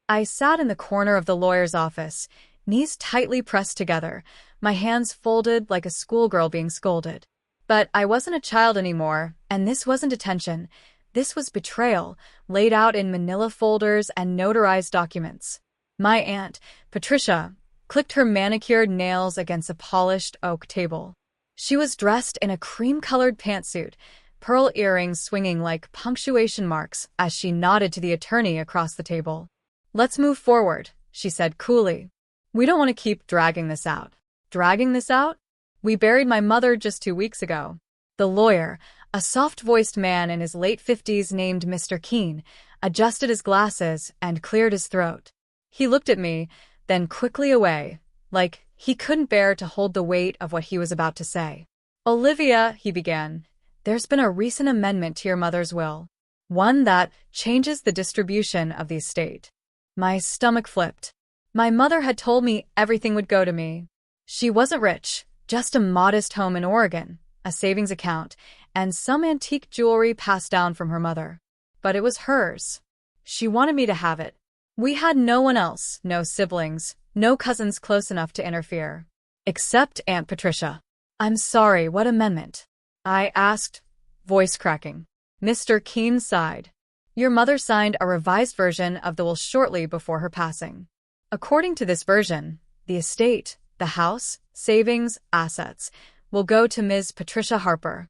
I sat in the corner of the lawyer's office, knees tightly pressed together, my hands folded like a schoolgirl being scolded. But I wasn't a child anymore, and this wasn't detention. This was betrayal, laid out in manila folders and notarized documents. My aunt, Patricia, clicked her manicured nails against a polished oak table. She was dressed in a cream-colored pantsuit, pearl earrings swinging like punctuation marks as she nodded to the attorney across the table. "Let's move forward," she said coolly. "We don't want to keep dragging this out." "Dragging this out? We buried my mother just 2 weeks ago." The lawyer, a soft-voiced man in his late 50s named Mr. Keene, adjusted his glasses and cleared his throat. He looked at me, then quickly away, like he couldn't bear to hold the weight of what he was about to say. "Olivia," he began, "there's been a recent amendment to your mother's will. One that changes the distribution of the estate." My stomach flipped. My mother had told me everything would go to me. She wasn't rich, just a modest home in Oregon, a savings account, and some antique jewelry passed down from her mother. But it was hers. She wanted me to have it. We had no one else, no siblings, no cousins close enough to interfere. Except Aunt Patricia. "I'm sorry, what amendment?" I asked, voice cracking. Mr. Keene sighed. "Your mother signed a revised version of the will shortly before her passing. According to this version, the estate, the house, savings, assets, will go to Ms. Patricia Harper."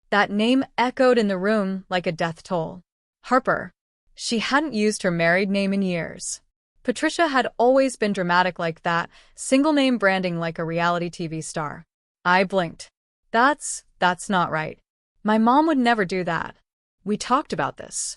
That name echoed in the room like a death toll. Harper. She hadn't used her married name in years. Patricia had always been dramatic like that, single-name branding like a reality TV star. I blinked. That's not right. My mom would never do that. We talked about this."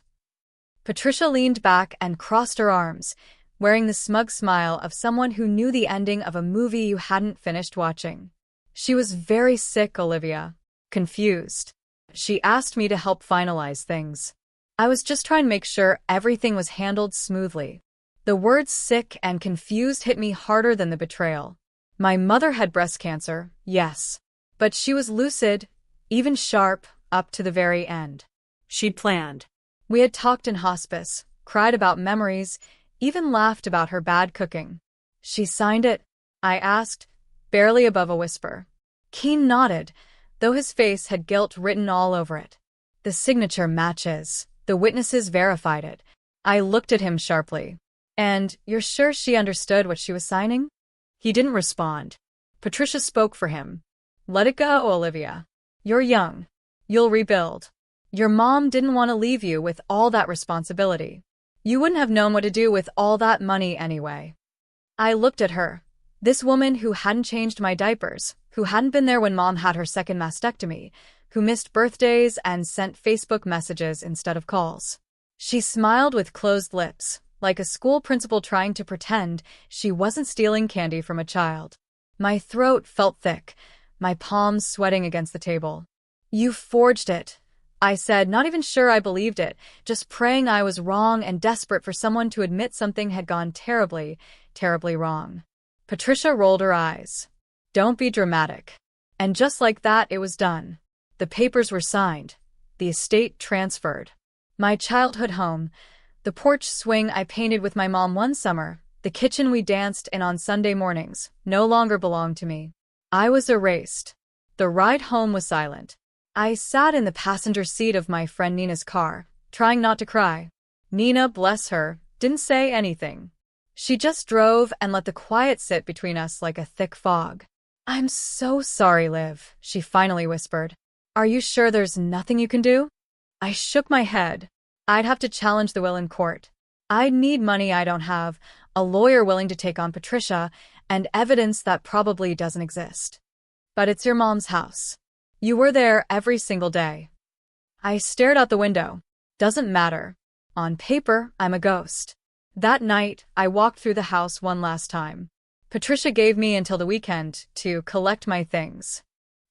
Patricia leaned back and crossed her arms, wearing the smug smile of someone who knew the ending of a movie you hadn't finished watching. She was very sick, Olivia. Confused. She asked me to help finalize things. I was just trying to make sure everything was handled smoothly. The words sick and confused hit me harder than the betrayal. My mother had breast cancer, yes. But she was lucid, even sharp, up to the very end. She'd planned. We had talked in hospice, cried about memories, even laughed about her bad cooking. "She signed it?" I asked, barely above a whisper. Keene nodded, though his face had guilt written all over it. "The signature matches. The witnesses verified it." I looked at him sharply. "And you're sure she understood what she was signing?" He didn't respond. Patricia spoke for him. "Let it go, Olivia. You're young. You'll rebuild. Your mom didn't want to leave you with all that responsibility. You wouldn't have known what to do with all that money anyway." I looked at her. This woman who hadn't changed my diapers, who hadn't been there when Mom had her second mastectomy, who missed birthdays and sent Facebook messages instead of calls. She smiled with closed lips, like a school principal trying to pretend she wasn't stealing candy from a child. My throat felt thick, my palms sweating against the table. "You forged it," I said, not even sure I believed it, just praying I was wrong and desperate for someone to admit something had gone terribly, terribly wrong. Patricia rolled her eyes. "Don't be dramatic." And just like that, it was done. The papers were signed. The estate transferred. My childhood home, the porch swing I painted with my mom one summer, the kitchen we danced in on Sunday mornings, no longer belonged to me. I was erased. The ride home was silent. I sat in the passenger seat of my friend Nina's car, trying not to cry. Nina, bless her, didn't say anything. She just drove and let the quiet sit between us like a thick fog. "I'm so sorry, Liv," she finally whispered. "Are you sure there's nothing you can do?" I shook my head. I'd have to challenge the will in court. I'd need money I don't have, a lawyer willing to take on Patricia, and evidence that probably doesn't exist. "But it's your mom's house. You were there every single day." I stared out the window. "Doesn't matter. On paper, I'm a ghost." That night, I walked through the house one last time. Patricia gave me until the weekend to collect my things.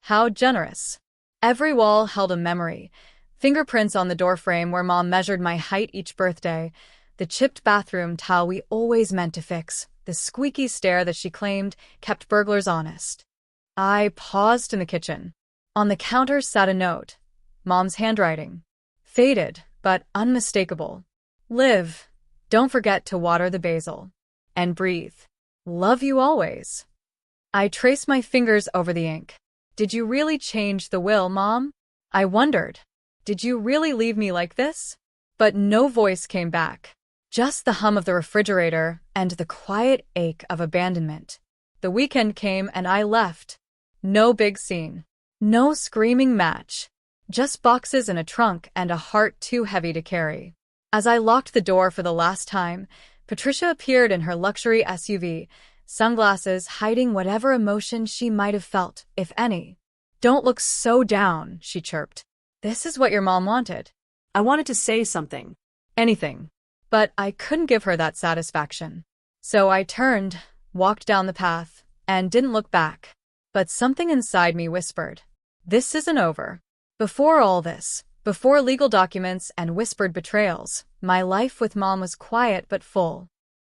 How generous. Every wall held a memory. Fingerprints on the doorframe where Mom measured my height each birthday, the chipped bathroom towel we always meant to fix, the squeaky stair that she claimed kept burglars honest. I paused in the kitchen. On the counter sat a note. Mom's handwriting. Faded, but unmistakable. "Liv, Don't forget to water the basil. And breathe. Love you always. I traced my fingers over the ink. Did you really change the will, Mom? I wondered. Did you really leave me like this? But no voice came back. Just the hum of the refrigerator and the quiet ache of abandonment. The weekend came and I left. No big scene. No screaming match. Just boxes in a trunk and a heart too heavy to carry. As I locked the door for the last time, Patricia appeared in her luxury SUV, sunglasses hiding whatever emotion she might have felt, if any. Don't look so down, she chirped. This is what your mom wanted. I wanted to say something. Anything. But I couldn't give her that satisfaction. So I turned, walked down the path, and didn't look back. But something inside me whispered, this isn't over. Before all this, before legal documents and whispered betrayals, my life with Mom was quiet but full.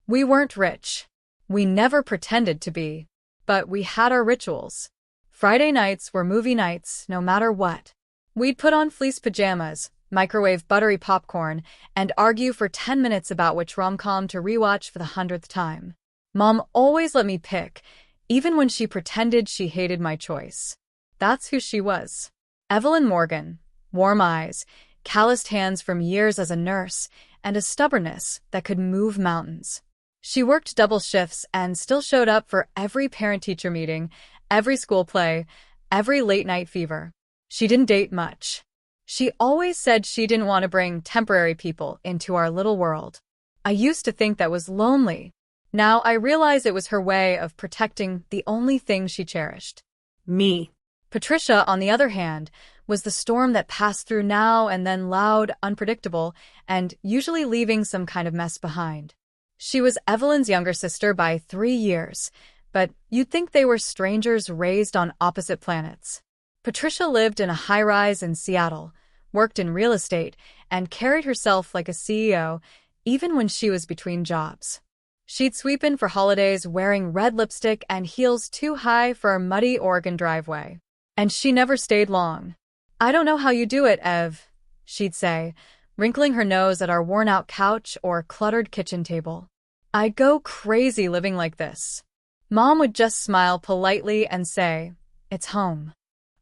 We weren't rich. We never pretended to be. But we had our rituals. Friday nights were movie nights, no matter what. We'd put on fleece pajamas, microwave buttery popcorn, and argue for 10 minutes about which rom-com to rewatch for the 100th time. Mom always let me pick, even when she pretended she hated my choice. That's who she was. Evelyn Morgan. Warm eyes, calloused hands from years as a nurse, and a stubbornness that could move mountains. She worked double shifts and still showed up for every parent-teacher meeting, every school play, every late-night fever. She didn't date much. She always said she didn't want to bring temporary people into our little world. I used to think that was lonely. Now I realize it was her way of protecting the only thing she cherished. Me. Patricia, on the other hand, was the storm that passed through now and then, loud, unpredictable, and usually leaving some kind of mess behind. She was Evelyn's younger sister by 3 years, but you'd think they were strangers raised on opposite planets. Patricia lived in a high-rise in Seattle, worked in real estate, and carried herself like a CEO, even when she was between jobs. She'd sweep in for holidays wearing red lipstick and heels too high for a muddy Oregon driveway. And she never stayed long. I don't know how you do it, Ev, she'd say, wrinkling her nose at our worn-out couch or cluttered kitchen table. I'd go crazy living like this. Mom would just smile politely and say, it's home.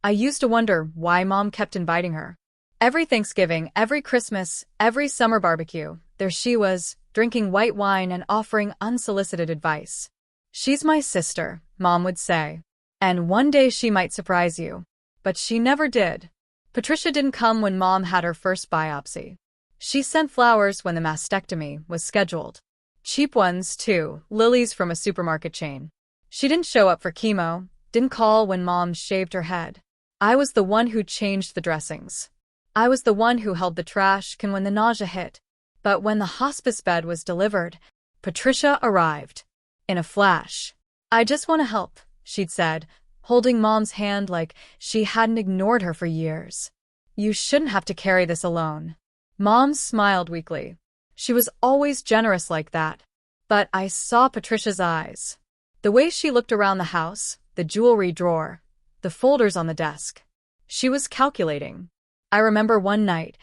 I used to wonder why Mom kept inviting her. Every Thanksgiving, every Christmas, every summer barbecue, there she was, drinking white wine and offering unsolicited advice. She's my sister, Mom would say. And one day she might surprise you. But she never did. Patricia didn't come when Mom had her first biopsy. She sent flowers when the mastectomy was scheduled. Cheap ones, too, lilies from a supermarket chain. She didn't show up for chemo, didn't call when Mom shaved her head. I was the one who changed the dressings. I was the one who held the trash can when the nausea hit. But when the hospice bed was delivered, Patricia arrived. In a flash. I just want to help, she'd said, holding Mom's hand like she hadn't ignored her for years. You shouldn't have to carry this alone. Mom smiled weakly. She was always generous like that. But I saw Patricia's eyes. The way she looked around the house, the jewelry drawer, the folders on the desk. She was calculating. I remember one night,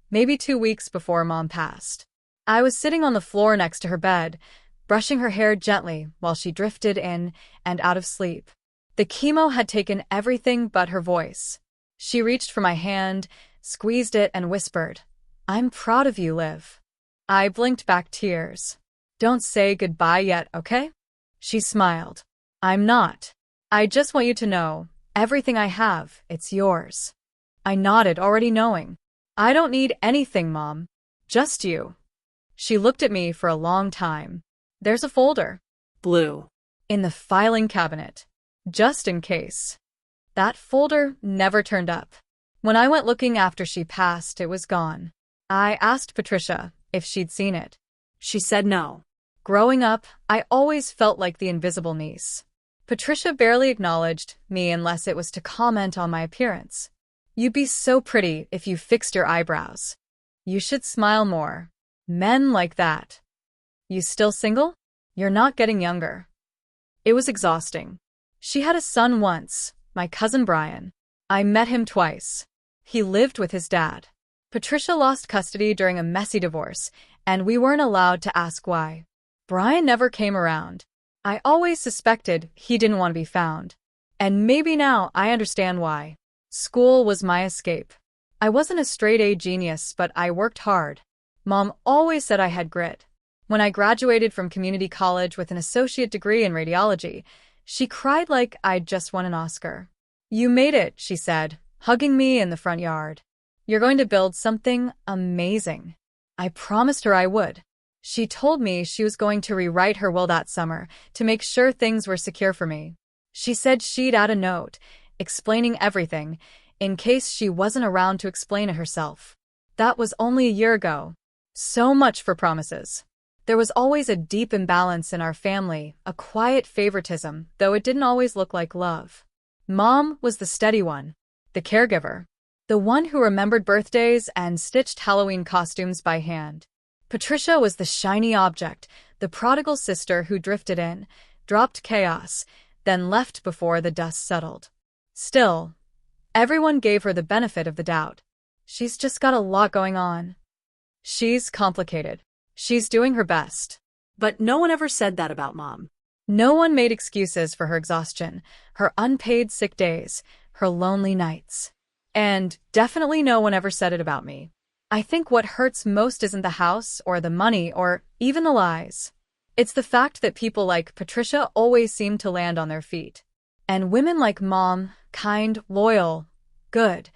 maybe 2 weeks before Mom passed. I was sitting on the floor next to her bed, brushing her hair gently while she drifted in and out of sleep. The chemo had taken everything but her voice. She reached for my hand, squeezed it, and whispered, I'm proud of you, Liv. I blinked back tears. Don't say goodbye yet, okay? She smiled. I'm not. I just want you to know, everything I have, it's yours. I nodded, already knowing. I don't need anything, Mom. Just you. She looked at me for a long time. There's a folder. Blue. In the filing cabinet. Just in case. That folder never turned up. When I went looking after she passed, it was gone. I asked Patricia if she'd seen it. She said no. Growing up, I always felt like the invisible niece. Patricia barely acknowledged me unless it was to comment on my appearance. You'd be so pretty if you fixed your eyebrows. You should smile more. Men like that. You still single? You're not getting younger. It was exhausting. She had a son once, my cousin Brian. I met him twice. He lived with his dad. Patricia lost custody during a messy divorce, and we weren't allowed to ask why. Brian never came around. I always suspected he didn't want to be found. And maybe now I understand why. School was my escape. I wasn't a straight-A genius, but I worked hard. Mom always said I had grit. When I graduated from community college with an associate degree in radiology, she cried like I'd just won an Oscar. "You made it," she said, hugging me in the front yard. "You're going to build something amazing." I promised her I would. She told me she was going to rewrite her will that summer to make sure things were secure for me. She said she'd add a note, explaining everything, in case she wasn't around to explain it herself. That was only a year ago. So much for promises. There was always a deep imbalance in our family, a quiet favoritism, though it didn't always look like love. Mom was the steady one, the caregiver, the one who remembered birthdays and stitched Halloween costumes by hand. Patricia was the shiny object, the prodigal sister who drifted in, dropped chaos, then left before the dust settled. Still, everyone gave her the benefit of the doubt. She's just got a lot going on. She's complicated. She's doing her best. But no one ever said that about Mom. No one made excuses for her exhaustion, her unpaid sick days, her lonely nights. And definitely no one ever said it about me. I think what hurts most isn't the house or the money or even the lies. It's the fact that people like Patricia always seem to land on their feet. And women like Mom, kind, loyal, good,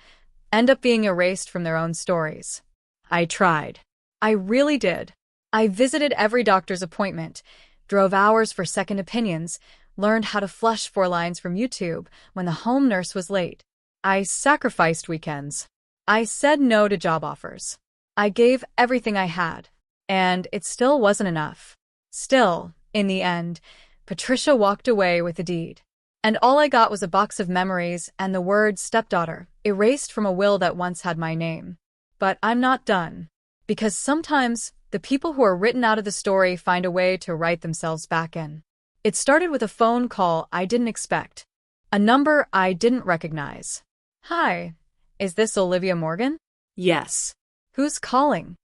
end up being erased from their own stories. I tried. I really did. I visited every doctor's appointment, drove hours for second opinions, learned how to flush 4 lines from YouTube when the home nurse was late. I sacrificed weekends. I said no to job offers. I gave everything I had, and it still wasn't enough. Still, in the end, Patricia walked away with a deed. And all I got was a box of memories and the word stepdaughter, erased from a will that once had my name. But I'm not done. Because sometimes the people who are written out of the story find a way to write themselves back in. It started with a phone call I didn't expect. A number I didn't recognize. "Hi, is this Olivia Morgan?" Yes. "Who's calling?"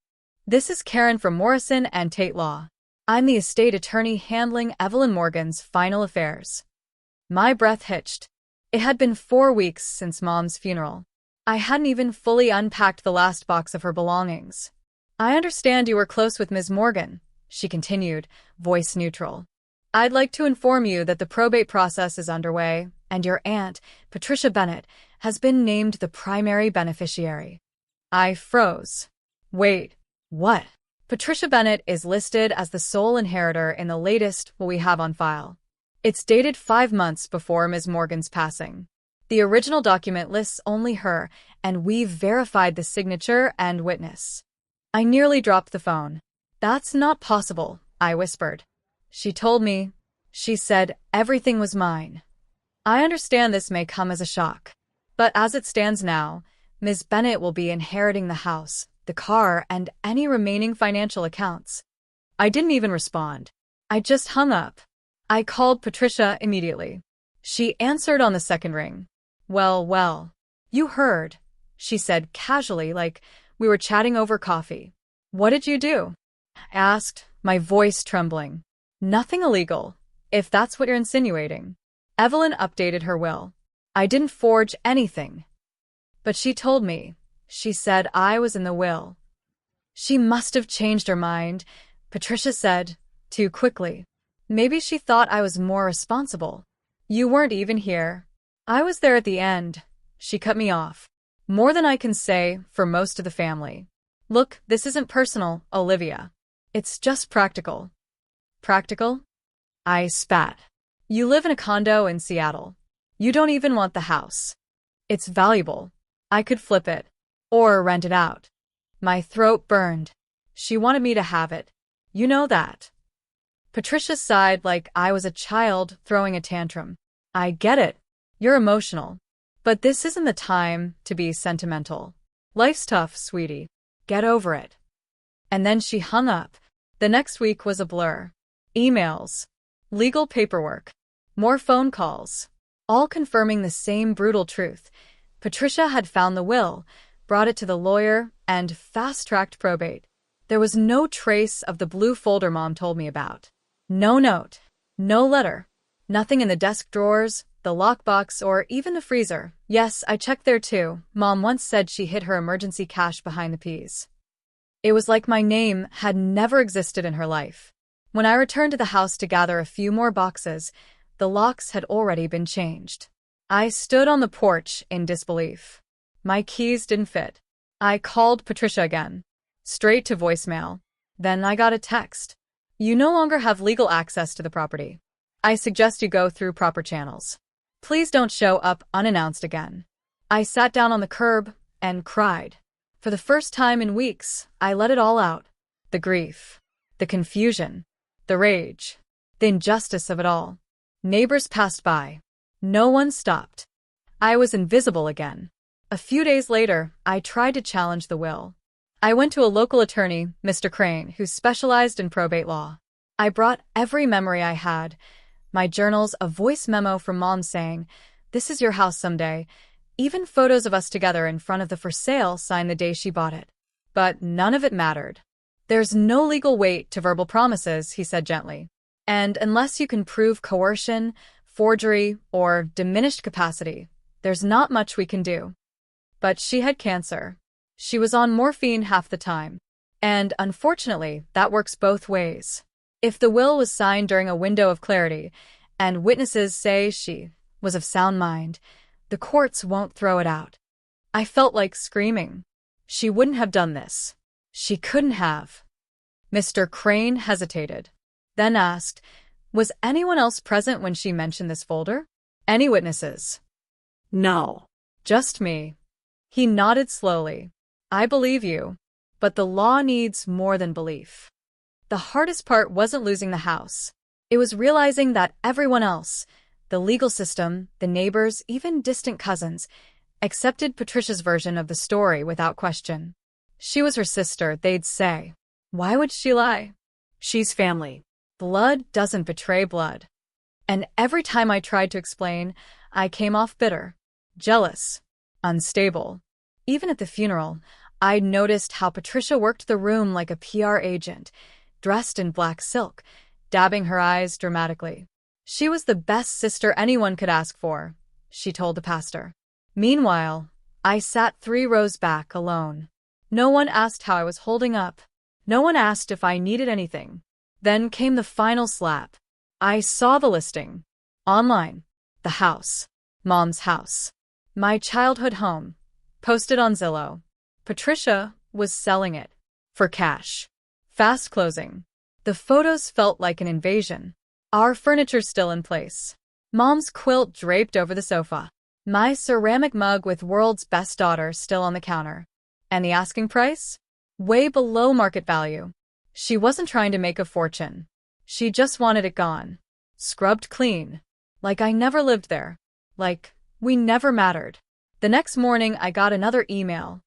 "This is Karen from Morrison and Tate Law. I'm the estate attorney handling Evelyn Morgan's final affairs." My breath hitched. It had been 4 weeks since Mom's funeral. I hadn't even fully unpacked the last box of her belongings. "I understand you were close with Ms. Morgan," she continued, voice neutral. "I'd like to inform you that the probate process is underway, and your aunt, Patricia Bennett, has been named the primary beneficiary." I froze. Wait, what? Patricia Bennett is listed as the sole inheritor in the latest will we have on file. It's dated 5 months before Ms. Morgan's passing. The original document lists only her, and we've verified the signature and witness. I nearly dropped the phone. "That's not possible," I whispered. She told me. She said everything was mine. I understand this may come as a shock. But as it stands now, Ms. Bennett will be inheriting the house, the car, and any remaining financial accounts. I didn't even respond. I just hung up. I called Patricia immediately. She answered on the second ring. Well, you heard," she said casually, like we were chatting over coffee. "What did you do?" I asked, my voice trembling. "Nothing illegal, if that's what you're insinuating." Evelyn updated her will. I didn't forge anything. But she told me. She said I was in the will. She must have changed her mind, Patricia said, too quickly. Maybe she thought I was more responsible. "You weren't even here." "I was there at the end." She cut me off. "More than I can say for most of the family. Look, this isn't personal, Olivia. It's just practical." "Practical?" I spat. "You live in a condo in Seattle. You don't even want the house. It's valuable. I could flip it. Or rent it out." My throat burned. She wanted me to have it. You know that. Patricia sighed like I was a child throwing a tantrum. "I get it. You're emotional. But this isn't the time to be sentimental. Life's tough, sweetie. Get over it." And then she hung up. The next week was a blur. Emails. Legal paperwork. More phone calls. All confirming the same brutal truth. Patricia had found the will, brought it to the lawyer, and fast-tracked probate. There was no trace of the blue folder Mom told me about. No note. No letter. Nothing in the desk drawers, the lockbox, or even the freezer. Yes, I checked there too. Mom once said she hid her emergency cash behind the peas. It was like my name had never existed in her life. When I returned to the house to gather a few more boxes, the locks had already been changed. I stood on the porch in disbelief. My keys didn't fit. I called Patricia again. Straight to voicemail. Then I got a text. You no longer have legal access to the property. I suggest you go through proper channels. Please don't show up unannounced again. I sat down on the curb and cried. For the first time in weeks, I let it all out. The grief, the confusion, the rage, the injustice of it all. Neighbors passed by. No one stopped. I was invisible again. A few days later, I tried to challenge the will. I went to a local attorney, Mr. Crane, who specialized in probate law. I brought every memory I had, my journals, a voice memo from Mom saying, "This is your house someday," even photos of us together in front of the for sale sign the day she bought it. But none of it mattered. There's no legal weight to verbal promises, he said gently. And unless you can prove coercion, forgery, or diminished capacity, there's not much we can do. But she had cancer. She was on morphine half the time. And unfortunately, that works both ways. If the will was signed during a window of clarity, and witnesses say she was of sound mind, the courts won't throw it out. I felt like screaming. She wouldn't have done this. She couldn't have. Mr. Crane hesitated, then asked, "Was anyone else present when she mentioned this folder? Any witnesses?" No. "Just me." He nodded slowly. "I believe you, but the law needs more than belief." The hardest part wasn't losing the house. It was realizing that everyone else, the legal system, the neighbors, even distant cousins, accepted Patricia's version of the story without question. She was her sister, they'd say. Why would she lie? She's family. Blood doesn't betray blood. And every time I tried to explain, I came off bitter, jealous, unstable. Even at the funeral, I noticed how Patricia worked the room like a PR agent, dressed in black silk, dabbing her eyes dramatically. She was the best sister anyone could ask for, she told the pastor. Meanwhile, I sat 3 rows back alone. No one asked how I was holding up. No one asked if I needed anything. Then came the final slap. I saw the listing. Online. The house. Mom's house. My childhood home. Posted on Zillow. Patricia was selling it. For cash. Fast closing. The photos felt like an invasion. Our furniture still in place. Mom's quilt draped over the sofa. My ceramic mug with "World's Best Daughter" still on the counter. And the asking price? Way below market value. She wasn't trying to make a fortune. She just wanted it gone. Scrubbed clean. Like I never lived there. Like we never mattered. The next morning, I got another email.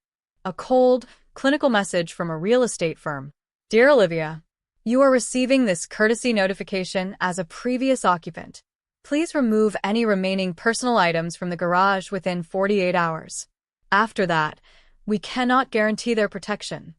A cold, clinical message from a real estate firm. Dear Olivia, you are receiving this courtesy notification as a previous occupant. Please remove any remaining personal items from the garage within 48 hours. After that, we cannot guarantee their protection.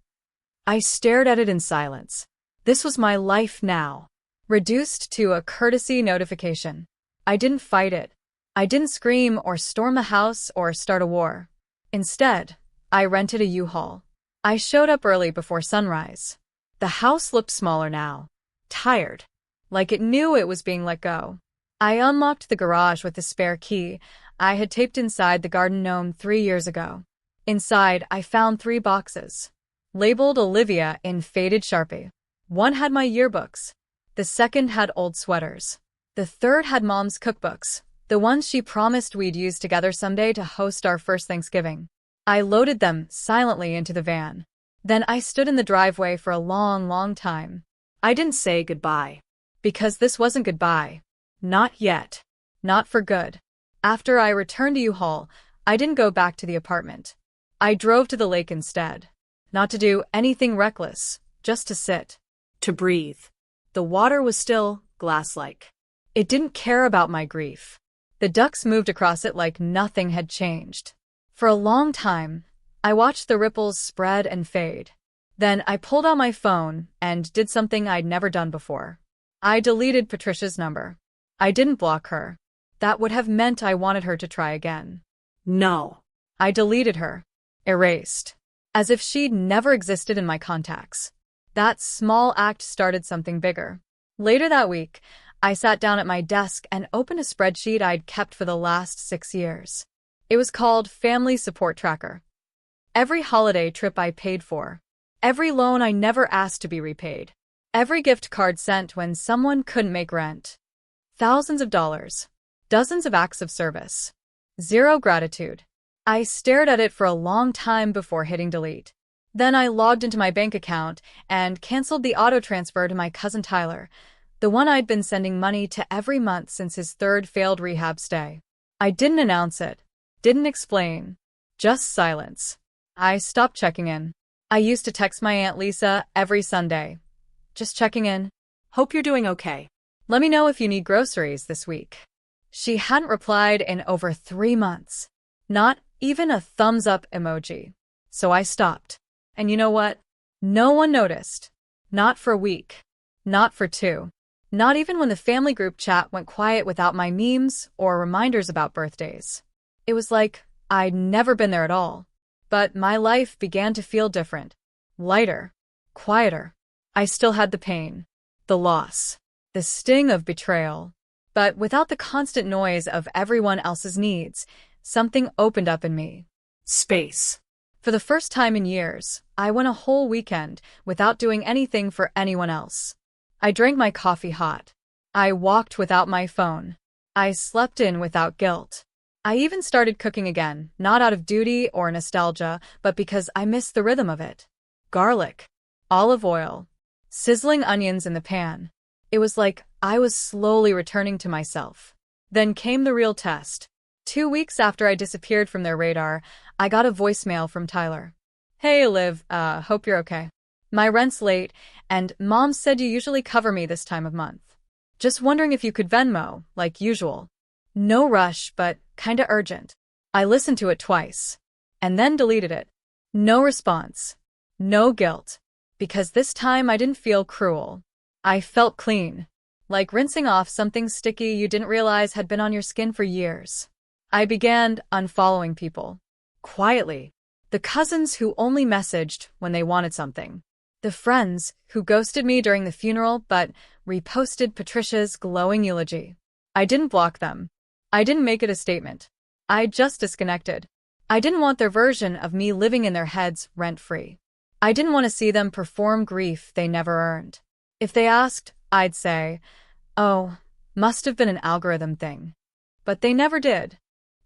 I stared at it in silence. This was my life now, reduced to a courtesy notification. I didn't fight it. I didn't scream or storm the house or start a war. Instead, I rented a U-Haul. I showed up early before sunrise. The house looked smaller now. Tired. Like it knew it was being let go. I unlocked the garage with the spare key I had taped inside the garden gnome 3 years ago. Inside, I found 3 boxes. Labeled Olivia in faded Sharpie. One had my yearbooks. The second had old sweaters. The third had Mom's cookbooks, the ones she promised we'd use together someday to host our first Thanksgiving. I loaded them silently into the van. Then I stood in the driveway for a long, long time. I didn't say goodbye. Because this wasn't goodbye. Not yet. Not for good. After I returned to U-Haul, I didn't go back to the apartment. I drove to the lake instead. Not to do anything reckless, just to sit. To breathe. The water was still glass-like. It didn't care about my grief. The ducks moved across it like nothing had changed. For a long time, I watched the ripples spread and fade. Then I pulled out my phone and did something I'd never done before. I deleted Patricia's number. I didn't block her. That would have meant I wanted her to try again. No. I deleted her. Erased. As if she'd never existed in my contacts. That small act started something bigger. Later that week, I sat down at my desk and opened a spreadsheet I'd kept for the last 6 years. It was called Family Support Tracker. Every holiday trip I paid for. Every loan I never asked to be repaid. Every gift card sent when someone couldn't make rent. Thousands of dollars. Dozens of acts of service. Zero gratitude. I stared at it for a long time before hitting delete. Then I logged into my bank account and canceled the auto transfer to my cousin Tyler, the one I'd been sending money to every month since his 3rd failed rehab stay. I didn't announce it. Didn't explain. Just silence. I stopped checking in. I used to text my Aunt Lisa every Sunday. Just checking in. Hope you're doing okay. Let me know if you need groceries this week. She hadn't replied in over 3 months. Not even a thumbs up emoji. So I stopped. And you know what? No one noticed. Not for a week. Not for 2. Not even when the family group chat went quiet without my memes or reminders about birthdays. It was like I'd never been there at all. But my life began to feel different. Lighter. Quieter. I still had the pain. The loss. The sting of betrayal. But without the constant noise of everyone else's needs, something opened up in me. Space. For the first time in years, I went a whole weekend without doing anything for anyone else. I drank my coffee hot. I walked without my phone. I slept in without guilt. I even started cooking again, not out of duty or nostalgia, but because I missed the rhythm of it. Garlic. Olive oil. Sizzling onions in the pan. It was like I was slowly returning to myself. Then came the real test. 2 weeks after I disappeared from their radar, I got a voicemail from Tyler. Hey, Liv, hope you're okay. My rent's late, and Mom said you usually cover me this time of month. Just wondering if you could Venmo, like usual. No rush, but kinda urgent. I listened to it twice, and then deleted it. No response. No guilt. Because this time I didn't feel cruel. I felt clean. Like rinsing off something sticky you didn't realize had been on your skin for years. I began unfollowing people. Quietly. The cousins who only messaged when they wanted something. The friends who ghosted me during the funeral but reposted Patricia's glowing eulogy. I didn't block them. I didn't make it a statement. I just disconnected. I didn't want their version of me living in their heads rent-free. I didn't want to see them perform grief they never earned. If they asked, I'd say, oh, must have been an algorithm thing. But they never did.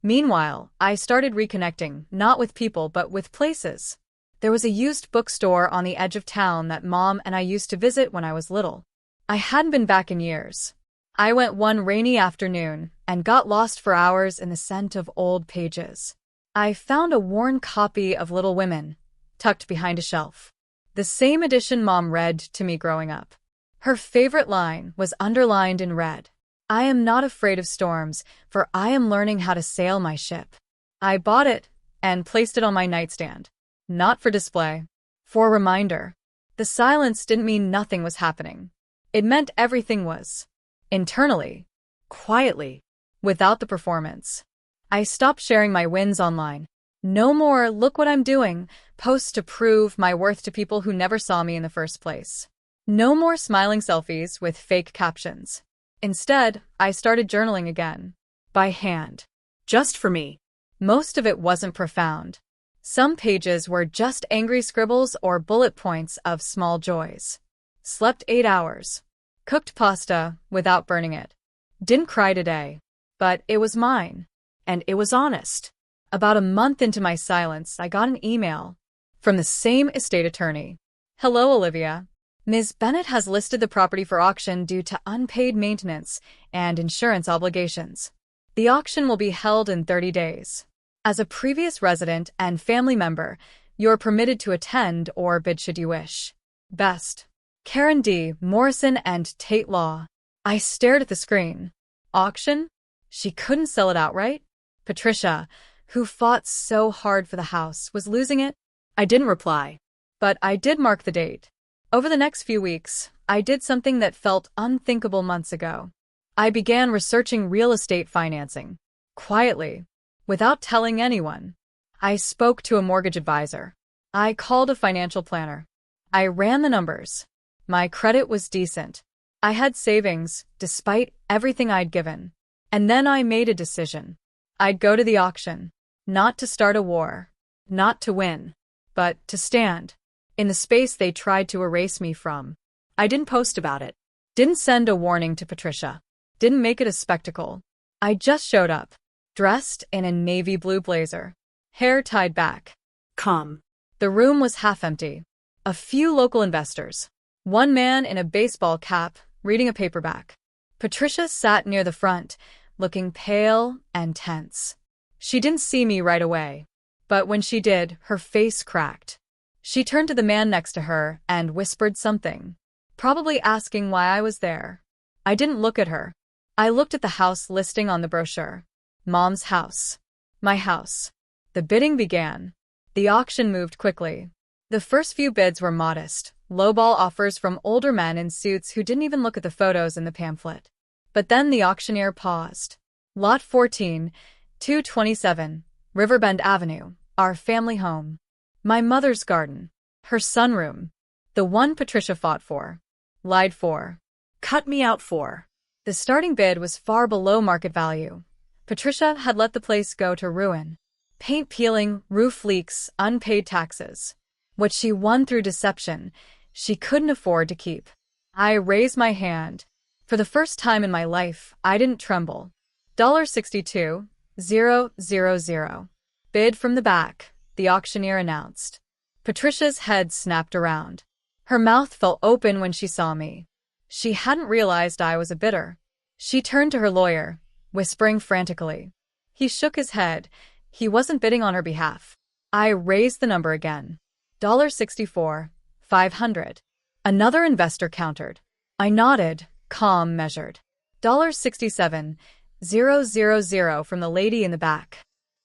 Meanwhile, I started reconnecting, not with people but with places. There was a used bookstore on the edge of town that Mom and I used to visit when I was little. I hadn't been back in years. I went one rainy afternoon and got lost for hours in the scent of old pages. I found a worn copy of Little Women, tucked behind a shelf. The same edition Mom read to me growing up. Her favorite line was underlined in red. I am not afraid of storms, for I am learning how to sail my ship. I bought it and placed it on my nightstand. Not for display. For a reminder. The silence didn't mean nothing was happening. It meant everything was. Internally. Quietly. Without the performance. I stopped sharing my wins online. No more look what I'm doing posts to prove my worth to people who never saw me in the first place. No more smiling selfies with fake captions. Instead, I started journaling again. By hand. Just for me. Most of it wasn't profound. Some pages were just angry scribbles or bullet points of small joys. Slept 8 hours. Cooked pasta without burning it. Didn't cry today. But it was mine. And it was honest. About a month into my silence, I got an email. From the same estate attorney. Hello, Olivia. Ms. Bennett has listed the property for auction due to unpaid maintenance and insurance obligations. The auction will be held in 30 days. As a previous resident and family member, you're permitted to attend or bid should you wish. Best. Karen D. Morrison and Tate Law. I stared at the screen. Auction? She couldn't sell it outright? Patricia, who fought so hard for the house, was losing it? I didn't reply. but I did mark the date. Over the next few weeks, I did something that felt unthinkable months ago. I began researching real estate financing. Quietly, without telling anyone. I spoke to a mortgage advisor. I called a financial planner. I ran the numbers. My credit was decent. I had savings, despite everything I'd given. And then I made a decision. I'd go to the auction. Not to start a war. Not to win. But to stand. In the space they tried to erase me from. I didn't post about it. Didn't send a warning to Patricia. Didn't make it a spectacle. I just showed up. Dressed in a navy blue blazer. Hair tied back. Calm. The room was half empty. A few local investors. One man in a baseball cap, reading a paperback. Patricia sat near the front, looking pale and tense. She didn't see me right away. But when she did, her face cracked. She turned to the man next to her and whispered something. Probably asking why I was there. I didn't look at her. I looked at the house listing on the brochure. Mom's house. My house. The bidding began. The auction moved quickly. The first few bids were modest, lowball offers from older men in suits who didn't even look at the photos in the pamphlet. But then the auctioneer paused. Lot 14, 227, Riverbend Avenue, our family home. My mother's garden. Her sunroom. The one Patricia fought for. Lied for. Cut me out for. The starting bid was far below market value. Patricia had let the place go to ruin. Paint peeling, roof leaks, unpaid taxes. What she won through deception, she couldn't afford to keep. I raised my hand. For the first time in my life, I didn't tremble. $62,000. Bid from the back, the auctioneer announced. Patricia's head snapped around. Her mouth fell open when she saw me. She hadn't realized I was a bidder. She turned to her lawyer, whispering frantically. He shook his head. He wasn't bidding on her behalf. I raised the number again. $64,500. Another investor countered. I nodded, calm measured. $67,000 from the lady in the back.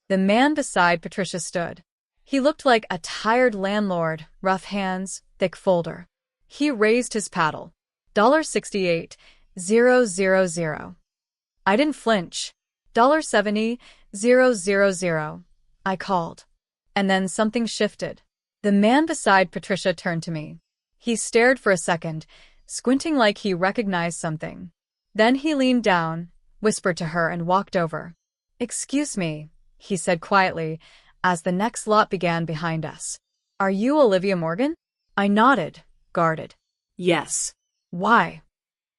The man beside Patricia stood. He looked like a tired landlord, rough hands, thick folder. He raised his paddle. $68,000. I didn't flinch. $70,000. I called. And then something shifted. The man beside Patricia turned to me. He stared for a second, squinting like he recognized something. Then he leaned down, whispered to her, and walked over. "Excuse me," he said quietly, as the next lot began behind us. "Are you Olivia Morgan?" I nodded, guarded. Yes. "Why?"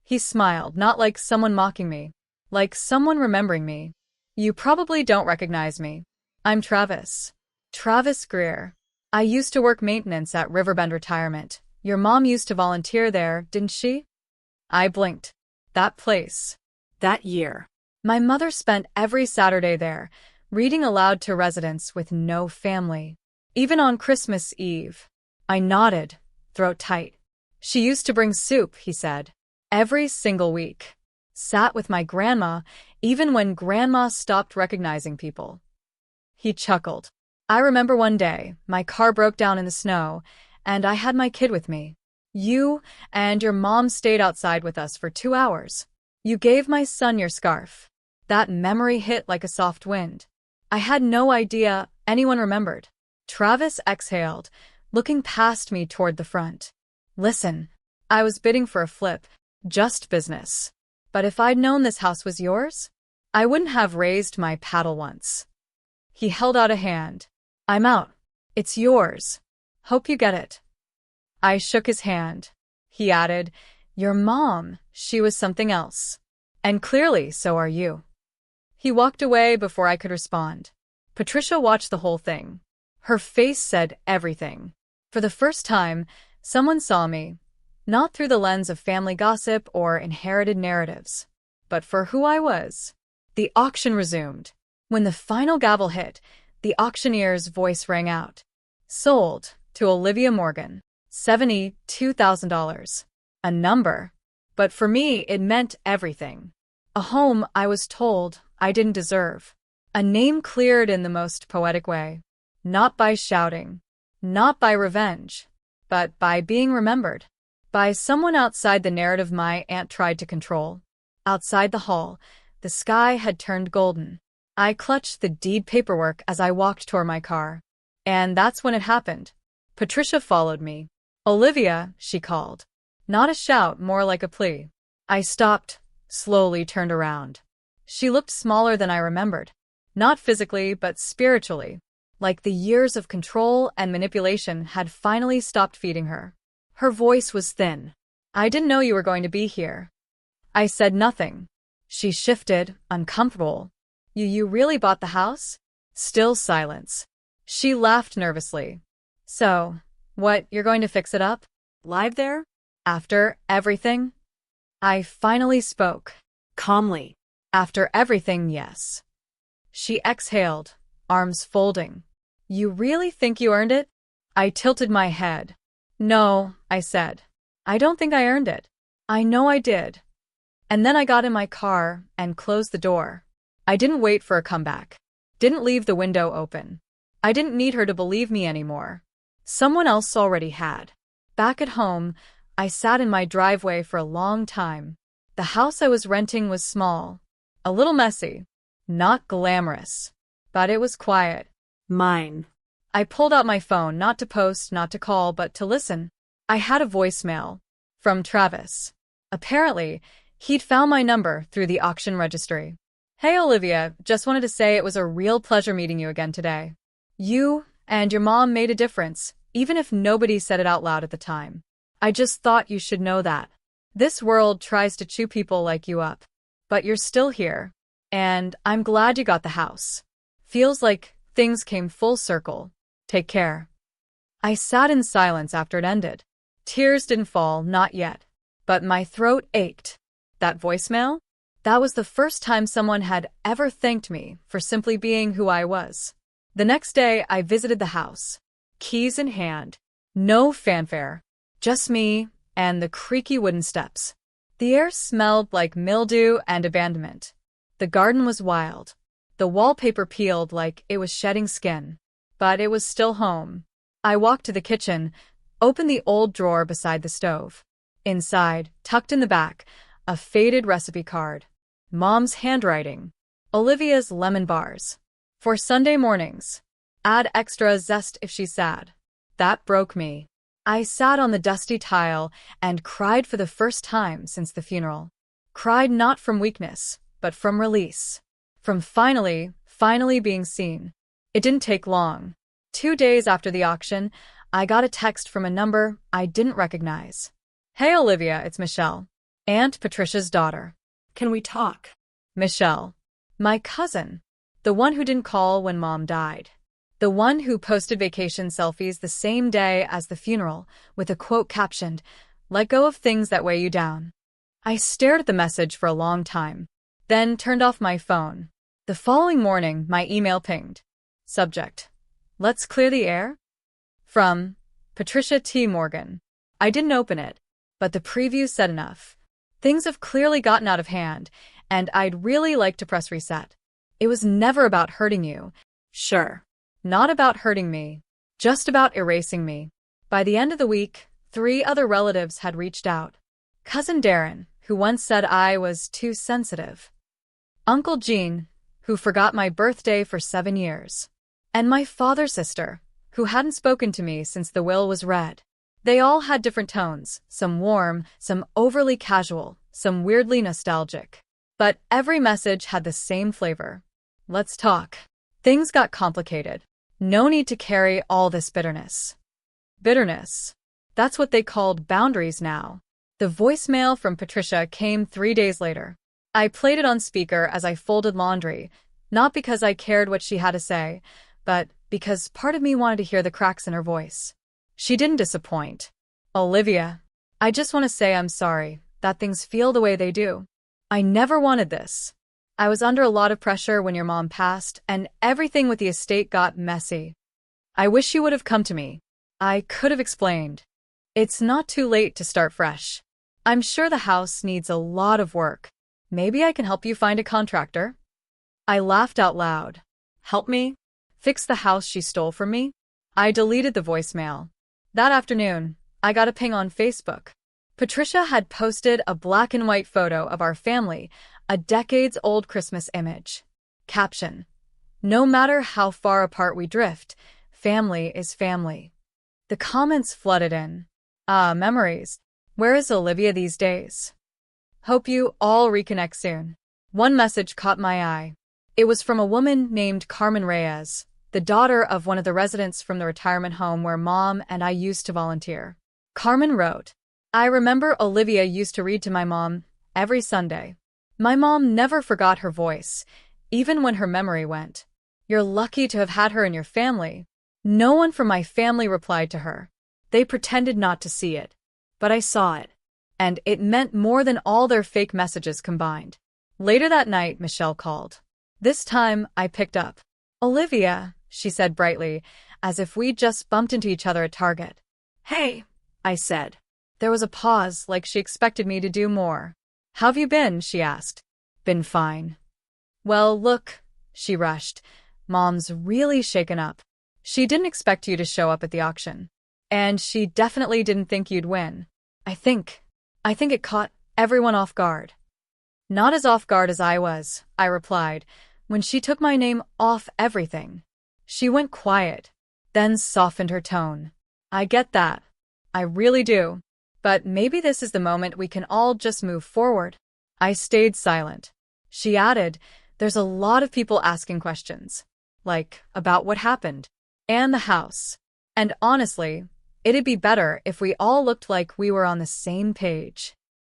He smiled, not like someone mocking me, like someone remembering me. "You probably don't recognize me. I'm Travis. Travis Greer. I used to work maintenance at Riverbend Retirement. Your mom used to volunteer there, didn't she?" I blinked. That place. That year. My mother spent every Saturday there, reading aloud to residents with no family. Even on Christmas Eve. I nodded, throat tight. "She used to bring soup," he said. "Every single week. Sat with my grandma, even when grandma stopped recognizing people." He chuckled. "I remember one day, my car broke down in the snow, and I had my kid with me. You and your mom stayed outside with us for 2 hours. You gave my son your scarf." That memory hit like a soft wind. I had no idea anyone remembered. Travis exhaled, looking past me toward the front. "Listen, I was bidding for a flip, just business. But if I'd known this house was yours, I wouldn't have raised my paddle once." He held out a hand. "I'm out. It's yours. Hope you get it." I shook his hand. He added, "Your mom, she was something else. And clearly, so are you." He walked away before I could respond. Patricia watched the whole thing. Her face said everything. For the first time, someone saw me, not through the lens of family gossip or inherited narratives, but for who I was. The auction resumed. When the final gavel hit, the auctioneer's voice rang out. "Sold to Olivia Morgan. $72,000. A number. But for me, it meant everything. A home, I was told, I didn't deserve. A name cleared in the most poetic way. Not by shouting. Not by revenge. but by being remembered. By someone outside the narrative my aunt tried to control. Outside the hall, the sky had turned golden. I clutched the deed paperwork as I walked toward my car. And that's when it happened. Patricia followed me. "Olivia," she called. Not a shout, more like a plea. I stopped, slowly turned around. She looked smaller than I remembered. Not physically, but spiritually. Like the years of control and manipulation had finally stopped feeding her. Her voice was thin. "I didn't know you were going to be here." I said nothing. She shifted, uncomfortable. You really bought the house?" Still silence. She laughed nervously. "So, what, you're going to fix it up? Live there? After everything?" I finally spoke. Calmly. "After everything, yes." She exhaled, arms folding. "You really think you earned it?" I tilted my head. "No," I said. "I don't think I earned it. I know I did." And then I got in my car and closed the door. I didn't wait for a comeback. Didn't leave the window open. I didn't need her to believe me anymore. Someone else already had. Back at home, I sat in my driveway for a long time. The house I was renting was small. A little messy. Not glamorous. But it was quiet. Mine. I pulled out my phone, not to post, not to call, but to listen. I had a voicemail. From Travis. Apparently, he'd found my number through the auction registry. "Hey Olivia, just wanted to say it was a real pleasure meeting you again today. You and your mom made a difference, even if nobody said it out loud at the time. I just thought you should know that. This world tries to chew people like you up. But you're still here. And I'm glad you got the house. Feels like things came full circle. Take care." I sat in silence after it ended. Tears didn't fall, not yet. But my throat ached. That voicemail? That was the first time someone had ever thanked me for simply being who I was. The next day, I visited the house. Keys in hand. No fanfare. Just me and the creaky wooden steps. The air smelled like mildew and abandonment. The garden was wild. The wallpaper peeled like it was shedding skin. But it was still home. I walked to the kitchen, opened the old drawer beside the stove. Inside, tucked in the back, a faded recipe card. Mom's handwriting. Olivia's lemon bars. For Sunday mornings. Add extra zest if she's sad. That broke me. I sat on the dusty tile and cried for the first time since the funeral. Cried not from weakness, but from release. From finally being seen. It didn't take long. 2 days after the auction, I got a text from a number I didn't recognize. "Hey Olivia, it's Michelle. Aunt Patricia's daughter." Can we talk? Michelle. My cousin. The one who didn't call when Mom died. The one who posted vacation selfies the same day as the funeral with a quote captioned, "Let go of things that weigh you down." I stared at the message for a long time, then turned off my phone. The following morning, my email pinged. Subject: "Let's clear the air?" From Patricia T. Morgan. I didn't open it, but the preview said enough. Things have clearly gotten out of hand, and I'd really like to press reset. It was never about hurting you. Sure. Not about hurting me. Just about erasing me. By the end of the week, 3 other relatives had reached out. Cousin Darren, who once said I was too sensitive. Uncle Gene, who forgot my birthday for 7 years. And my father's sister, who hadn't spoken to me since the will was read. They all had different tones, some warm, some overly casual, some weirdly nostalgic. But every message had the same flavor. Let's talk. Things got complicated. No need to carry all this bitterness. Bitterness. That's what they called boundaries now. The voicemail from Patricia came 3 days later. I played it on speaker as I folded laundry, not because I cared what she had to say, but because part of me wanted to hear the cracks in her voice. She didn't disappoint. "Olivia, I just want to say I'm sorry that things feel the way they do. I never wanted this. I was under a lot of pressure when your mom passed, and everything with the estate got messy. I wish you would have come to me. I could have explained. It's not too late to start fresh. I'm sure the house needs a lot of work. Maybe I can help you find a contractor." I laughed out loud. Help me? Fix the house she stole from me? I deleted the voicemail. That afternoon, I got a ping on Facebook. Patricia had posted a black and white photo of our family, a decades-old Christmas image. Caption: "No matter how far apart we drift, family is family." The comments flooded in. Ah, memories. Where is Olivia these days? Hope you all reconnect soon. One message caught my eye. It was from a woman named Carmen Reyes, the daughter of one of the residents from the retirement home where Mom and I used to volunteer. Carmen wrote, "I remember Olivia used to read to my mom every Sunday. My mom never forgot her voice, even when her memory went. You're lucky to have had her in your family." No one from my family replied to her. They pretended not to see it. But I saw it. And it meant more than all their fake messages combined. Later that night, Michelle called. This time, I picked up. "Olivia," she said brightly, as if we'd just bumped into each other at Target. "Hey," I said. There was a pause, like she expected me to do more. "How've you been?" she asked. "Been fine." "Well, look," she rushed. "Mom's really shaken up. She didn't expect you to show up at the auction. And she definitely didn't think you'd win. I think it caught everyone off guard." "Not as off guard as I was," I replied, "when she took my name off everything." She went quiet, then softened her tone. "I get that. I really do. But maybe this is the moment we can all just move forward." I stayed silent. She added, "There's a lot of people asking questions. Like, about what happened. And the house. And honestly, it'd be better if we all looked like we were on the same page."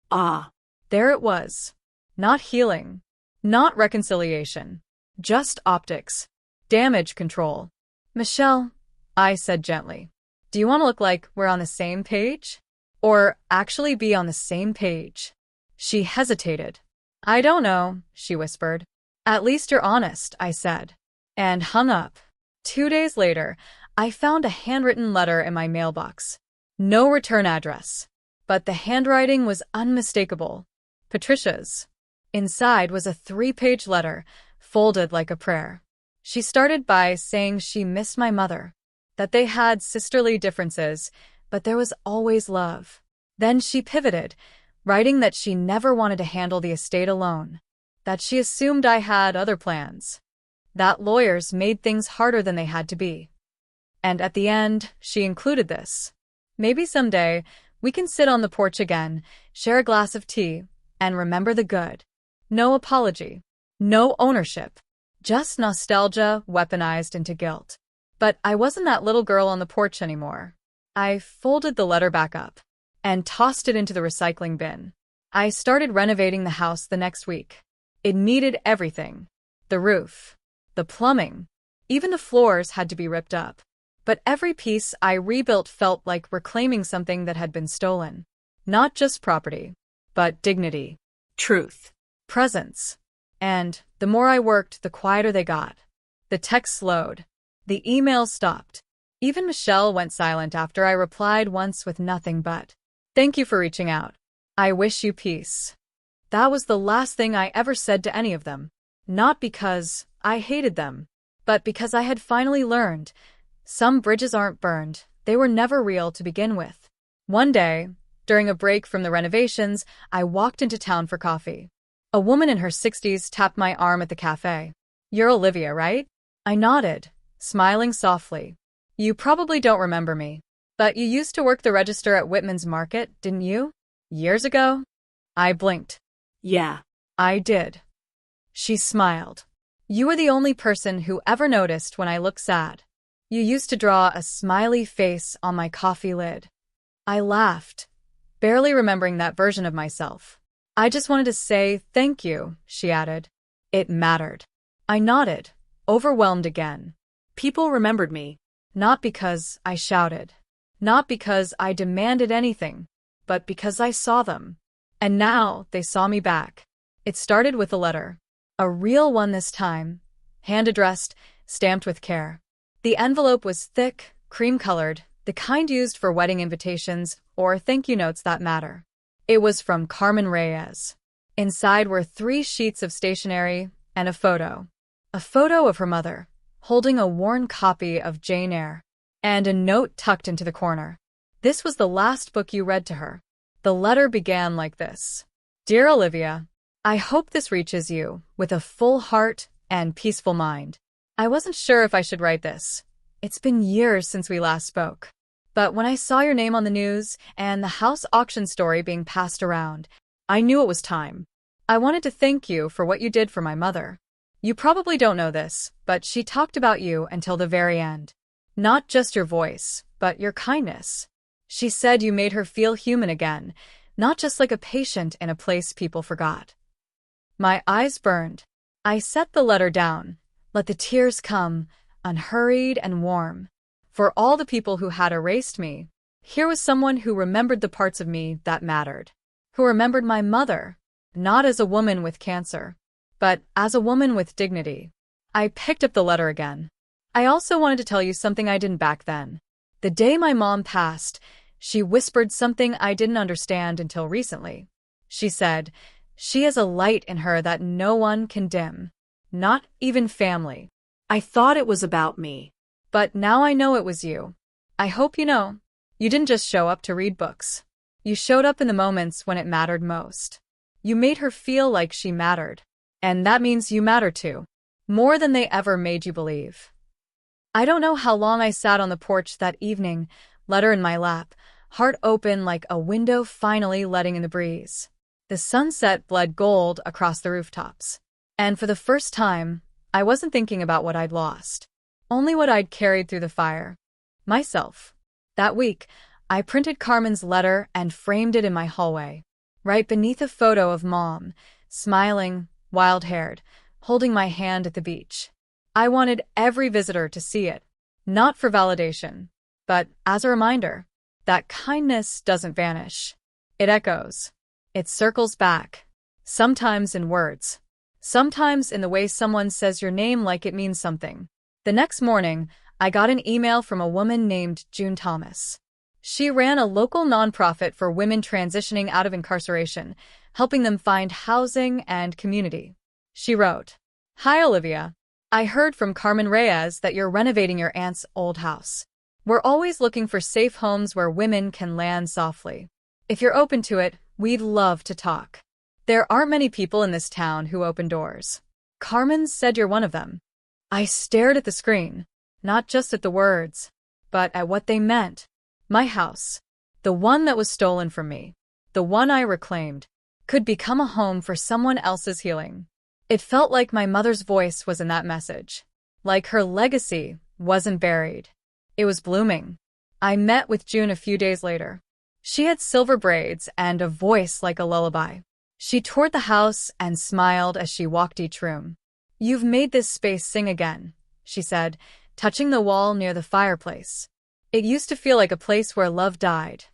Ah. There it was. Not healing. Not reconciliation. Just optics. Damage control. "Michelle," I said gently, "do you want to look like we're on the same page? Or actually be on the same page?" She hesitated. "I don't know," she whispered. "At least you're honest," I said. And hung up. 2 days later, I found a handwritten letter in my mailbox. No return address. But the handwriting was unmistakable. Patricia's. Inside was a 3-page letter, folded like a prayer. She started by saying she missed my mother, that they had sisterly differences, but there was always love. Then she pivoted, writing that she never wanted to handle the estate alone, that she assumed I had other plans, that lawyers made things harder than they had to be. And at the end, she included this: "Maybe someday we can sit on the porch again, share a glass of tea, and remember the good." No apology. No ownership. Just nostalgia weaponized into guilt. But I wasn't that little girl on the porch anymore. I folded the letter back up and tossed it into the recycling bin. I started renovating the house the next week. It needed everything. The roof. The plumbing. Even the floors had to be ripped up. But every piece I rebuilt felt like reclaiming something that had been stolen. Not just property, but dignity. Truth. Presence. And the more I worked, the quieter they got. The text slowed. The emails stopped. Even Michelle went silent after I replied once with nothing but, "Thank you for reaching out. I wish you peace." That was the last thing I ever said to any of them. Not because I hated them, but because I had finally learned some bridges aren't burned, they were never real to begin with. One day, during a break from the renovations, I walked into town for coffee. A woman in her 60s tapped my arm at the cafe. "You're Olivia, right?" I nodded, smiling softly. "You probably don't remember me, but you used to work the register at Whitman's Market, didn't you? Years ago?" I blinked. Yeah. "I did." She smiled. "You were the only person who ever noticed when I looked sad. You used to draw a smiley face on my coffee lid." I laughed, barely remembering that version of myself. "I just wanted to say thank you," she added. "It mattered." I nodded, overwhelmed again. People remembered me. Not because I shouted. Not because I demanded anything, but because I saw them. And now they saw me back. It started with a letter. A real one this time. Hand-addressed, stamped with care. The envelope was thick, cream-colored, the kind used for wedding invitations or thank you notes that matter. It was from Carmen Reyes. Inside were 3 sheets of stationery and a photo. A photo of her mother, holding a worn copy of Jane Eyre, and a note tucked into the corner. This was the last book you read to her. The letter began like this. Dear Olivia, I hope this reaches you with a full heart and peaceful mind. I wasn't sure if I should write this. It's been years since we last spoke. But when I saw your name on the news and the house auction story being passed around, I knew it was time. I wanted to thank you for what you did for my mother. You probably don't know this, but she talked about you until the very end. Not just your voice, but your kindness. She said you made her feel human again, not just like a patient in a place people forgot. My eyes burned. I set the letter down, let the tears come, unhurried and warm. For all the people who had erased me, here was someone who remembered the parts of me that mattered. Who remembered my mother, not as a woman with cancer, but as a woman with dignity. I picked up the letter again. I also wanted to tell you something I didn't back then. The day my mom passed, she whispered something I didn't understand until recently. She said, she has a light in her that no one can dim. Not even family. I thought it was about me. But now I know it was you. I hope you know. You didn't just show up to read books. You showed up in the moments when it mattered most. You made her feel like she mattered. And that means you matter too. More than they ever made you believe. I don't know how long I sat on the porch that evening, letter in my lap, heart open like a window finally letting in the breeze. The sunset bled gold across the rooftops. And for the first time, I wasn't thinking about what I'd lost. Only what I'd carried through the fire. Myself. That week, I printed Carmen's letter and framed it in my hallway, right beneath a photo of Mom, smiling, wild-haired, holding my hand at the beach. I wanted every visitor to see it, not for validation, but as a reminder that kindness doesn't vanish. It echoes. It circles back, sometimes in words, sometimes in the way someone says your name like it means something. The next morning, I got an email from a woman named June Thomas. She ran a local nonprofit for women transitioning out of incarceration, helping them find housing and community. She wrote, Hi Olivia. I heard from Carmen Reyes that you're renovating your aunt's old house. We're always looking for safe homes where women can land softly. If you're open to it, we'd love to talk. There aren't many people in this town who open doors. Carmen said you're one of them. I stared at the screen, not just at the words, but at what they meant. My house, the one that was stolen from me, the one I reclaimed, could become a home for someone else's healing. It felt like my mother's voice was in that message, like her legacy wasn't buried. It was blooming. I met with June a few days later. She had silver braids and a voice like a lullaby. She toured the house and smiled as she walked each room. You've made this space sing again, she said, touching the wall near the fireplace. It used to feel like a place where love died,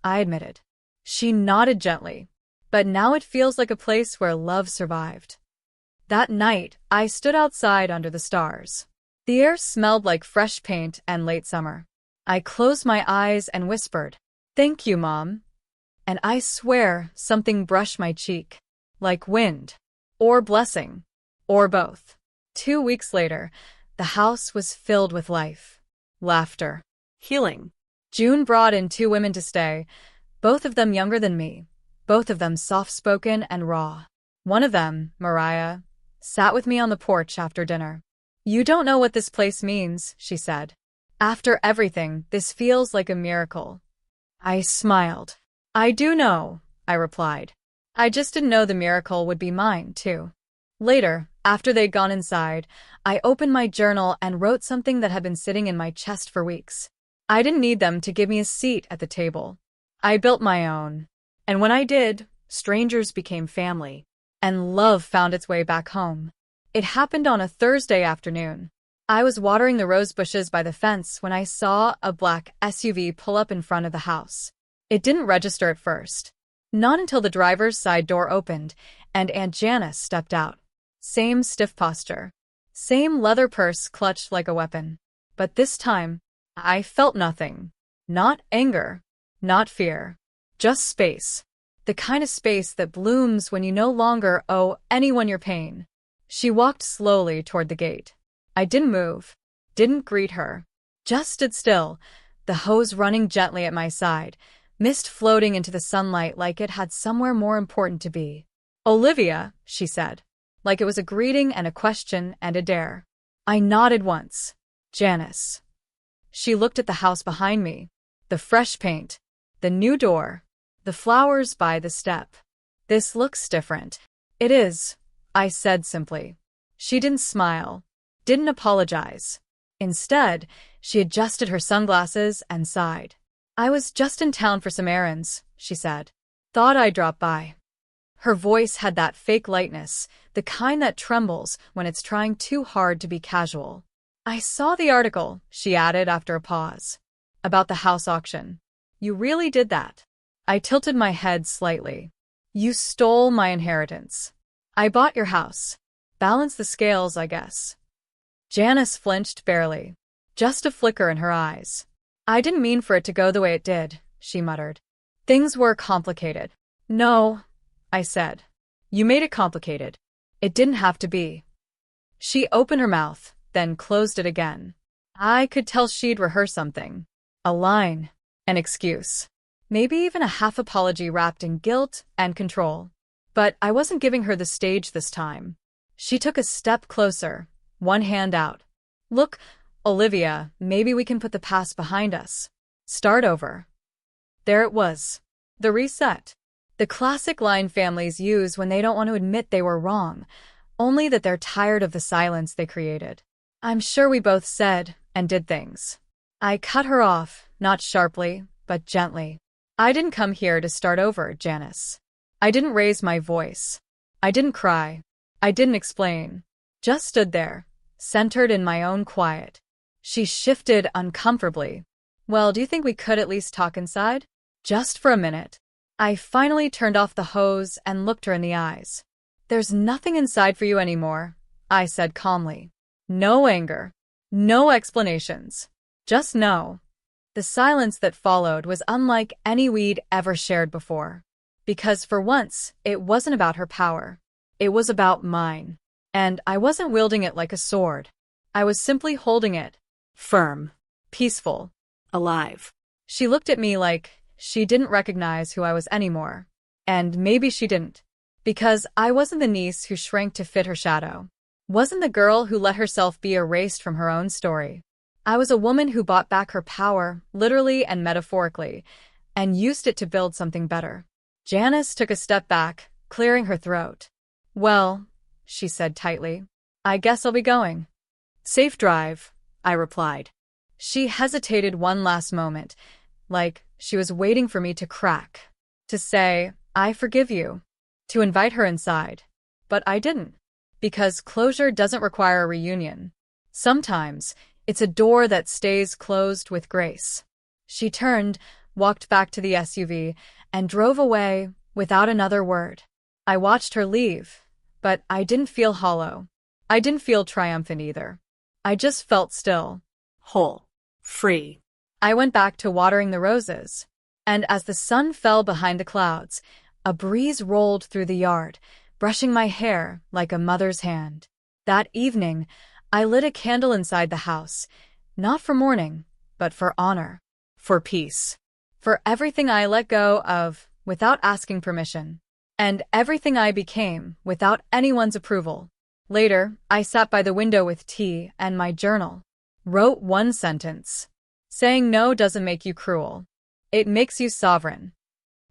I admitted. She nodded gently, but now it feels like a place where love survived. That night, I stood outside under the stars. The air smelled like fresh paint and late summer. I closed my eyes and whispered, Thank you, Mom. And I swear something brushed my cheek, like wind, or blessing, or both. 2 weeks later, the house was filled with life, laughter, Healing. June brought in 2 women to stay, both of them younger than me, both of them soft-spoken and raw. One of them, Mariah, sat with me on the porch after dinner. You don't know what this place means, she said. After everything, this feels like a miracle. I smiled. I do know, I replied. I just didn't know the miracle would be mine, too. Later, after they'd gone inside, I opened my journal and wrote something that had been sitting in my chest for weeks. I didn't need them to give me a seat at the table. I built my own. And when I did, strangers became family. And love found its way back home. It happened on a Thursday afternoon. I was watering the rose bushes by the fence when I saw a black SUV pull up in front of the house. It didn't register at first. Not until the driver's side door opened and Aunt Janice stepped out. Same stiff posture. Same leather purse clutched like a weapon. But this time, I felt nothing. Not anger. Not fear. Just space. The kind of space that blooms when you no longer owe anyone your pain. She walked slowly toward the gate. I didn't move. Didn't greet her. Just stood still, the hose running gently at my side, mist floating into the sunlight like it had somewhere more important to be. "Olivia," she said, like it was a greeting and a question and a dare. I nodded once. "Janice." She looked at the house behind me. The fresh paint, the new door, the flowers by the step. "This looks different." "It is," I said simply. She didn't smile, didn't apologize. Instead, she adjusted her sunglasses and sighed. "I was just in town for some errands," she said. "Thought I'd drop by." Her voice had that fake lightness, the kind that trembles when it's trying too hard to be casual. "I saw the article," she added after a pause, "about the house auction. You really did that." I tilted my head slightly. "You stole my inheritance. I bought your house. Balance the scales, I guess." Janice flinched barely, just a flicker in her eyes. "I didn't mean for it to go the way it did," she muttered. "Things were complicated." "No," I said. "You made it complicated. It didn't have to be." She opened her mouth, then closed it again. I could tell she'd rehearsed something. A line, an excuse, maybe even a half apology wrapped in guilt and control. But I wasn't giving her the stage this time. She took a step closer, one hand out. "Look, Olivia, maybe we can put the past behind us. Start over." There it was. The reset. The classic line families use when they don't want to admit they were wrong, only that they're tired of the silence they created. I'm sure we both said and did things. I cut her off, not sharply, but gently. "I didn't come here to start over, Janice. I didn't raise my voice. I didn't cry. I didn't explain. Just stood there, centered in my own quiet." She shifted uncomfortably. "Well, do you think we could at least talk inside? Just for a minute?" I finally turned off the hose and looked her in the eyes. "There's nothing inside for you anymore," I said calmly. "No anger. No explanations. Just no." The silence that followed was unlike any we'd ever shared before. Because for once, it wasn't about her power. It was about mine. And I wasn't wielding it like a sword. I was simply holding it. Firm. Peaceful. Alive. She looked at me like she didn't recognize who I was anymore. And maybe she didn't. Because I wasn't the niece who shrank to fit her shadow. Wasn't the girl who let herself be erased from her own story. I was a woman who bought back her power, literally and metaphorically, and used it to build something better. Janice took a step back, clearing her throat. "Well," she said tightly, "I guess I'll be going." "Safe drive," I replied. She hesitated one last moment, like she was waiting for me to crack, to say, "I forgive you," to invite her inside. But I didn't. Because closure doesn't require a reunion. Sometimes, it's a door that stays closed with grace. She turned, walked back to the SUV, and drove away without another word. I watched her leave, but I didn't feel hollow. I didn't feel triumphant either. I just felt still. Whole. Free. I went back to watering the roses. And as the sun fell behind the clouds, a breeze rolled through the yard, brushing my hair like a mother's hand. That evening, I lit a candle inside the house, not for mourning, but for honor, for peace, for everything I let go of without asking permission, and everything I became without anyone's approval. Later, I sat by the window with tea and my journal. Wrote one sentence. Saying no doesn't make you cruel. It makes you sovereign.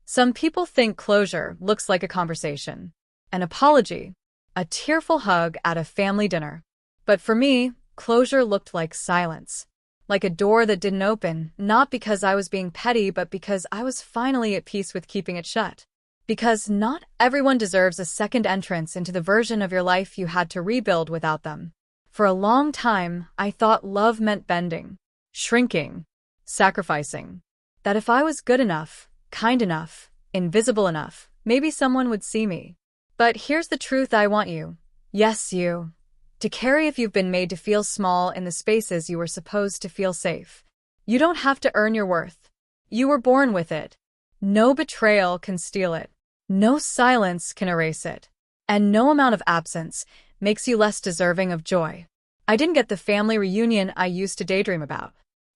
Some people think closure looks like a conversation, an apology, a tearful hug at a family dinner. But for me, closure looked like silence. Like a door that didn't open, not because I was being petty, but because I was finally at peace with keeping it shut. Because not everyone deserves a second entrance into the version of your life you had to rebuild without them. For a long time, I thought love meant bending, shrinking, sacrificing. That if I was good enough, kind enough, invisible enough, maybe someone would see me. But here's the truth I want you, yes you, to carry if you've been made to feel small in the spaces you were supposed to feel safe. You don't have to earn your worth. You were born with it. No betrayal can steal it. No silence can erase it. And no amount of absence makes you less deserving of joy. I didn't get the family reunion I used to daydream about.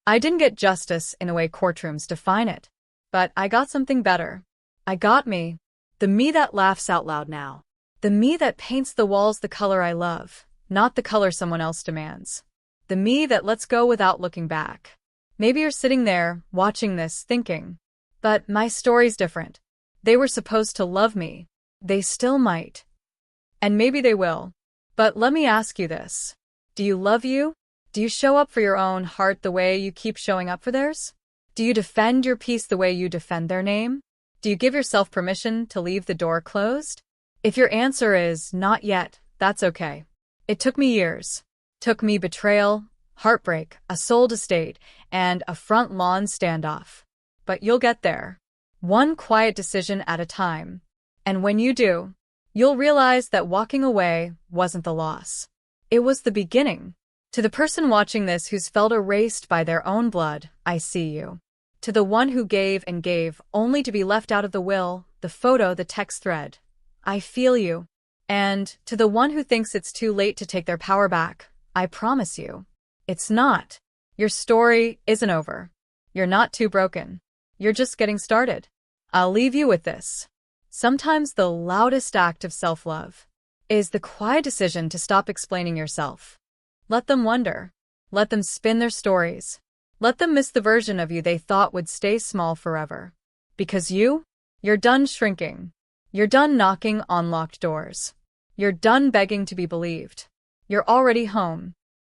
I didn't get justice in the way courtrooms define it, but I got something better. I got me. The me that laughs out loud now. The me that paints the walls the color I love, not the color someone else demands. The me that lets go without looking back. Maybe you're sitting there, watching this, thinking, but my story's different. They were supposed to love me. They still might. And maybe they will. But let me ask you this. Do you love you? Do you show up for your own heart the way you keep showing up for theirs? Do you defend your peace the way you defend their name? Do you give yourself permission to leave the door closed? If your answer is not yet, that's okay. It took me years. Took me betrayal, heartbreak, a soul estate, and a front lawn standoff. But you'll get there. One quiet decision at a time. And when you do, you'll realize that walking away wasn't the loss. It was the beginning. To the person watching this who's felt erased by their own blood, I see you. To the one who gave and gave only to be left out of the will, the photo, the text thread, I feel you. And to the one who thinks it's too late to take their power back, I promise you, it's not. Your story isn't over. You're not too broken. You're just getting started. I'll leave you with this. Sometimes the loudest act of self-love is the quiet decision to stop explaining yourself. Let them wonder. Let them spin their stories. Let them miss the version of you they thought would stay small forever. Because you're done shrinking. You're done knocking on locked doors. You're done begging to be believed. You're already home.